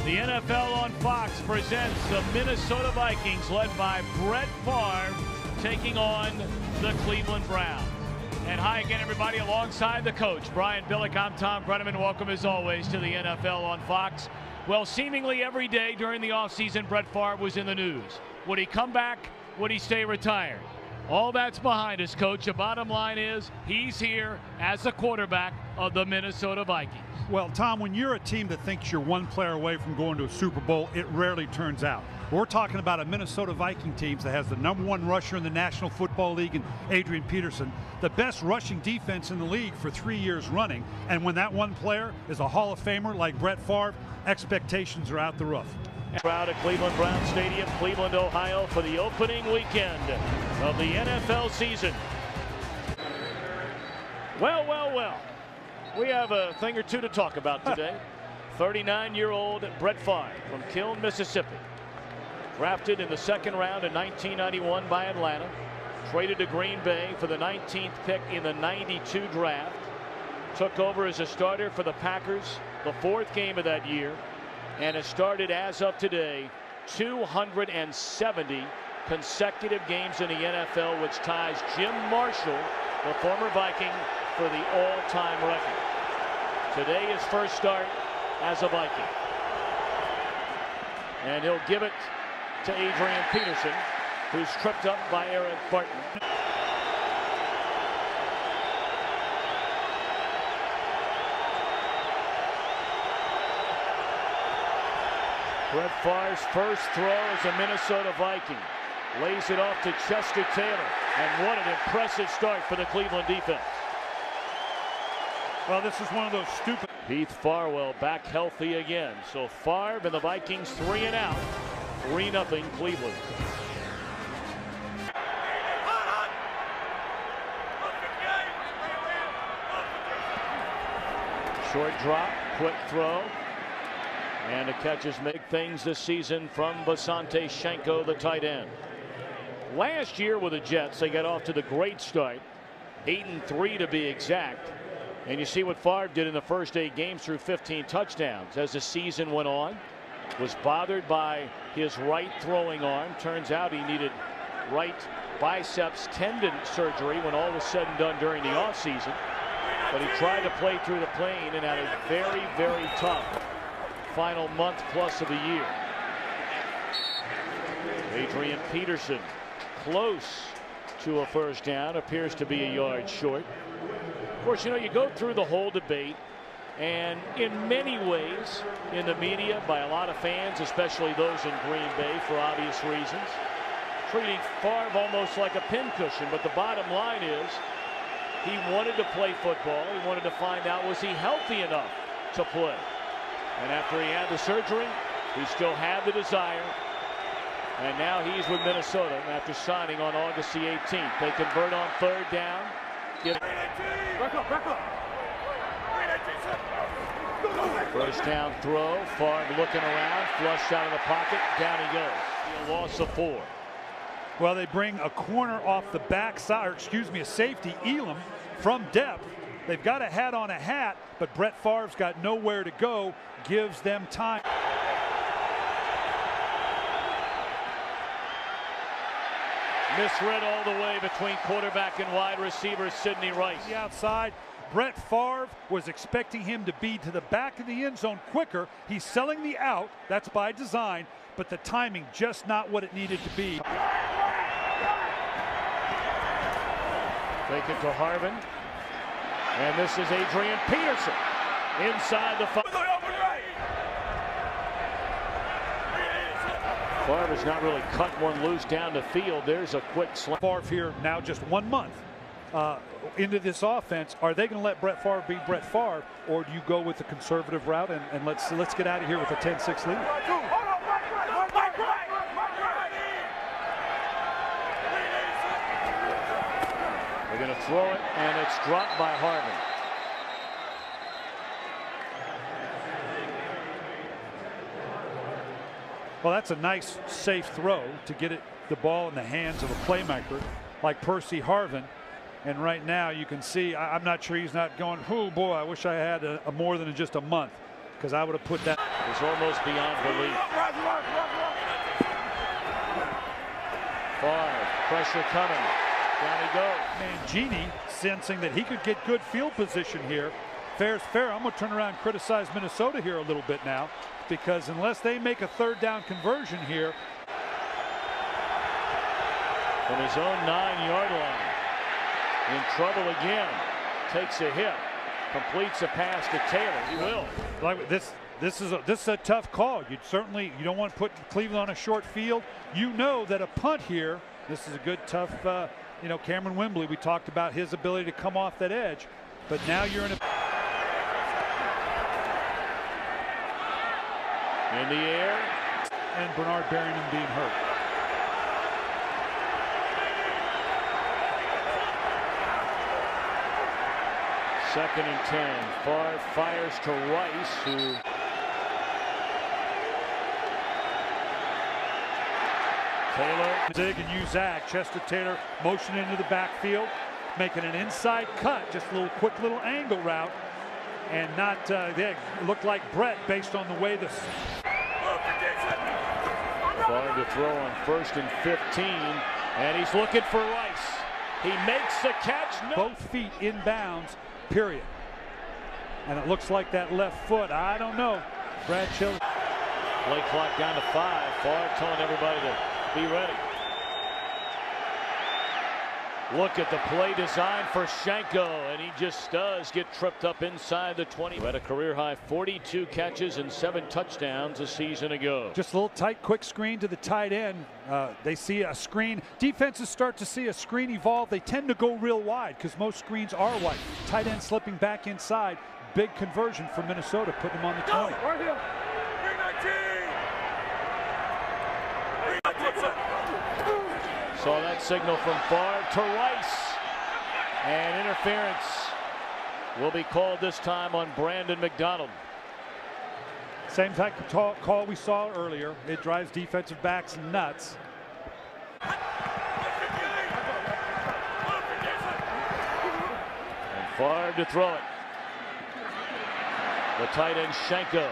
The NFL on Fox presents the Minnesota Vikings, led by Brett Favre, taking on the Cleveland Browns. And hi again, everybody, alongside the coach, Brian Billick. I'm Tom Brenneman. Welcome, as always, to the NFL on Fox. Well, seemingly every day during the offseason, Brett Favre was in the news. Would he come back? Would he stay retired? All that's behind us, Coach. The bottom line is he's here as the quarterback of the Minnesota Vikings. Well, Tom, when you're a team that thinks you're one player away from going to a Super Bowl, it rarely turns out. We're talking about a Minnesota Viking team that has the #1 rusher in the National Football League in Adrian Peterson, the best rushing defense in the league for 3 years running. And when that one player is a Hall of Famer like Brett Favre, expectations are out the roof. Crowd at Cleveland Brown Stadium, Cleveland, Ohio, for the opening weekend of the NFL season. Well. We have a thing or two to talk about today. 39-year-old Brett Favre from Kiln, Mississippi. Drafted in the second round in 1991 by Atlanta. Traded to Green Bay for the 19th pick in the '92 draft. Took over as a starter for the Packers the 4th game of that year. And has started, as of today, 270 consecutive games in the NFL, which ties Jim Marshall, the former Viking, for the all-time record. Today, his first start as a Viking. And he'll give it to Adrian Peterson, who's tripped up by Eric Barton. Brett Favre's first throw as a Minnesota Viking. Lays it off to Chester Taylor. And what an impressive start for the Cleveland defense. Well, this is one of those stupid. Heath Farwell back healthy again. So Favre and the Vikings 3 and out. 3-0 Cleveland. Short drop, quick throw. And the catches make things this season from Basante Shenko, the tight end. Last year with the Jets, they got off to the great start. 8-3 to be exact. And you see what Favre did in the first 8 games through 15 touchdowns. As the season went on, was bothered by his right throwing arm. Turns out he needed right biceps tendon surgery when all was said and done during the offseason. But he tried to play through the pain and had a very, very tough final month plus of the year. Adrian Peterson close to a first down, appears to be a yard short. Of course, you know, you go through the whole debate, and in many ways in the media, by a lot of fans, especially those in Green Bay for obvious reasons, treating Favre almost like a pincushion. But the bottom line is he wanted to play football. He wanted to find out, was he healthy enough to play? And after he had the surgery, he still had the desire. And now he's with Minnesota after signing on August the 18th. They convert on 3rd down. Back up. First down throw. Favre looking around. Flushed out of the pocket. Down he goes. A loss of 4. Well, they bring a corner off the backside, or excuse me, a safety, Elam, from depth. They've got a hat on a hat, but Brett Favre's got nowhere to go. Gives them time. Misread all the way between quarterback and wide receiver Sidney Rice. The outside. Brett Favre was expecting him to be to the back of the end zone quicker. He's selling the out. That's by design, but the timing just not what it needed to be. Take it to Harvin. And this is Adrian Peterson inside the 5. Favre has not really cut one loose down the field. There's a quick slam. Favre here now just 1 month into this offense. Are they going to let Brett Favre be Brett Favre, or do you go with the conservative route and let's get out of here with a 10-6 lead? They're going to throw it, and it's dropped by Harvin. Well, that's a nice, safe throw to get the ball in the hands of a playmaker like Percy Harvin. And right now you can see, I'm not sure he's not going, oh boy, I wish I had a more than just a month, because I would have put that. The is almost beyond belief. Favre, pressure coming. Down he goes. Mangini sensing that he could get good field position here. Fair's fair. I'm going to turn around and criticize Minnesota here a little bit now, because unless they make a third down conversion here. From his own 9-yard line. In trouble again. Takes a hit. Completes a pass to Taylor. He will. Like this is a tough call. You don't want to put Cleveland on a short field. You know that a punt here. This is a good tough. Cameron Wembley. We talked about his ability to come off that edge, but now you're in the air, and Bernard Berryman being hurt. Second and 10. Favre fires to Rice, who Taylor. Zig and Uzak. Chester Taylor motion into the backfield, making an inside cut, just a little quick little angle route, and not they looked like Brett based on the way this. Favre to throw on 1st and 15, and he's looking for Rice. He makes the catch. No. Both feet inbounds, period. And it looks like that left foot. I don't know. Brad Chills. Play clock down to 5. Favre telling everybody to be ready. Look at the play design for Shenko, and he just does get tripped up inside the 20. Had a career-high 42 catches and 7 touchdowns a season ago. Just a little tight, quick screen to the tight end. They see a screen. Defenses start to see a screen evolve. They tend to go real wide because most screens are wide. Tight end slipping back inside. Big conversion for Minnesota, putting them on the 20. Right here. Saw that signal from Favre to Rice, and interference will be called this time on Brandon McDonald. Same type of call we saw earlier. It drives defensive backs nuts. And Favre to throw it. The tight end Shenko.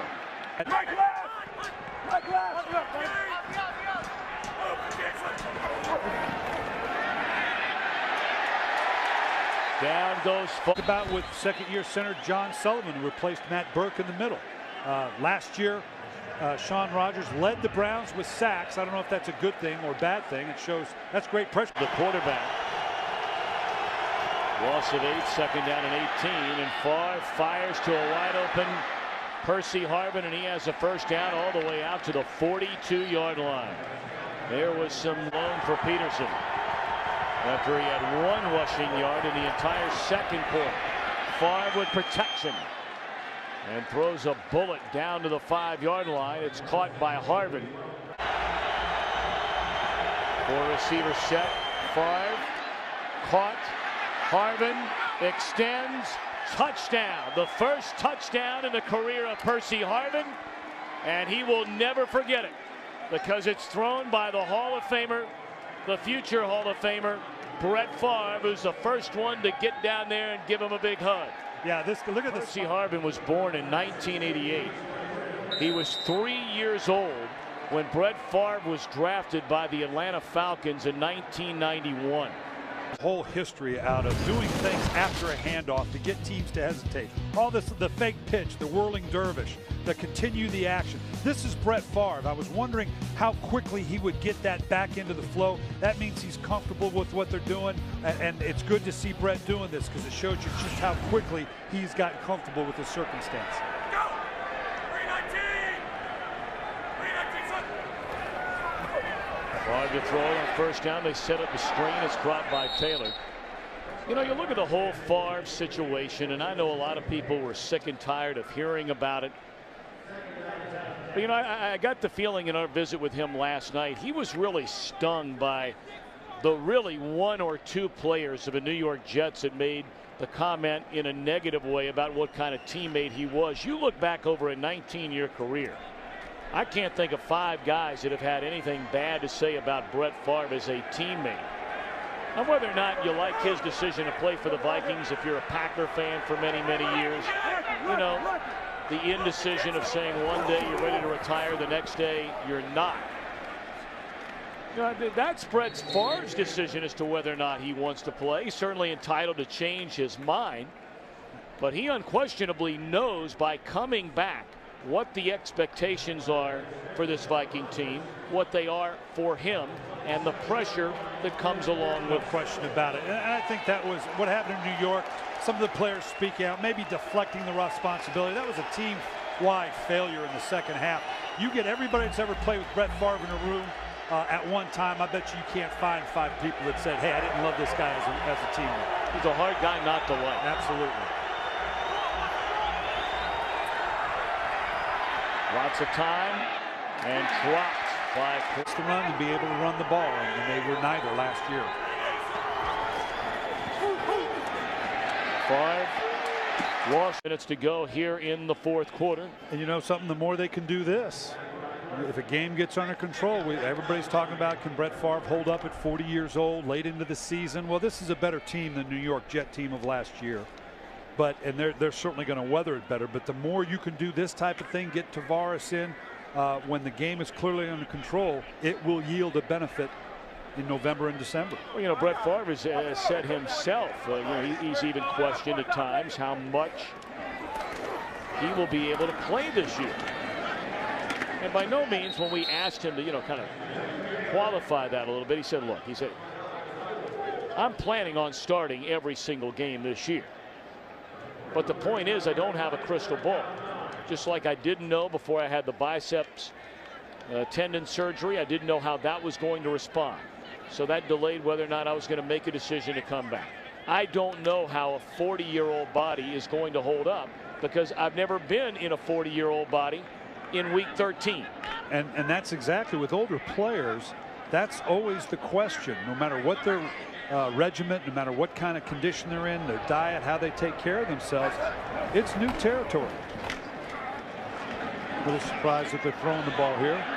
Down goes Favre. About with second-year center John Sullivan, who replaced Matt Burke in the middle. Last year, Sean Rogers led the Browns with sacks. I don't know if that's a good thing or bad thing. It shows that's great pressure. The quarterback. Loss of 8, second down and 18, and Favre fires to a wide-open Percy Harvin, and he has a first down all the way out to the 42-yard line. There was some loan for Peterson after he had 1 rushing yard in the entire second quarter. Favre with protection and throws a bullet down to the 5-yard line. It's caught by Harvin. 4-receiver set. Favre caught. Harvin extends. Touchdown. The first touchdown in the career of Percy Harvin, and he will never forget it because it's thrown by the Hall of Famer, the future Hall of Famer, Brett Favre, who's the first one to get down there and give him a big hug. Yeah, look at this. Percy Harvin was born in 1988. He was 3 years old when Brett Favre was drafted by the Atlanta Falcons in 1991. Whole history out of doing things after a handoff to get teams to hesitate. All this, the fake pitch, the whirling dervish, the continue the action. This is Brett Favre. I was wondering how quickly he would get that back into the flow. That means he's comfortable with what they're doing, and it's good to see Brett doing this because it shows you just how quickly he's gotten comfortable with the circumstance. Go! 319! Favre to throw on first down. They set up the screen. It's dropped by Taylor. You know, you look at the whole Favre situation, and I know a lot of people were sick and tired of hearing about it. But, you know, I got the feeling in our visit with him last night, he was really stung by the really 1 or 2 players of the New York Jets that made the comment in a negative way about what kind of teammate he was. You look back over a 19-year career. I can't think of 5 guys that have had anything bad to say about Brett Favre as a teammate. Now, whether or not you like his decision to play for the Vikings, if you're a Packer fan for many, many years, you know, the indecision of saying one day you're ready to retire, the next day you're not. That's Brett Favre's decision as to whether or not he wants to play. He's certainly entitled to change his mind, but he unquestionably knows by coming back what the expectations are for this Viking team, what they are for him, and the pressure that comes along with. No question about it. And I think that was what happened in New York. Some of the players speak out, maybe deflecting the responsibility. That was a team-wide failure in the second half. You get everybody that's ever played with Brett Favre in a room at one time, I bet you can't find 5 people that said, hey, I didn't love this guy as a teammate. He's a hard guy not to like. Absolutely. Lots of time and dropped by to run and be able to run the ball, and they were neither last year. Lost minutes to go here in the fourth quarter. And you know something, the more they can do this, if a game gets under control, everybody's talking about, can Brett Favre hold up at 40 years old late into the season? Well, this is a better team than New York Jet team of last year. And they're certainly going to weather it better. But the more you can do this type of thing, get Tavares in when the game is clearly under control, it will yield a benefit in November and December. Well, you know, Brett Favre has said himself, he's even questioned at times how much he will be able to play this year. And by no means, when we asked him to, kind of qualify that a little bit, he said, look, I'm planning on starting every single game this year. But the point is, I don't have a crystal ball. Just like I didn't know before I had the biceps tendon surgery, I didn't know how that was going to respond. So that delayed whether or not I was going to make a decision to come back. I don't know how a 40-year-old body is going to hold up because I've never been in a 40-year-old body in week 13. And that's exactly with older players. That's always the question, no matter what their regiment, no matter what kind of condition they're in, their diet, how they take care of themselves. It's new territory. A little surprised that they're throwing the ball here.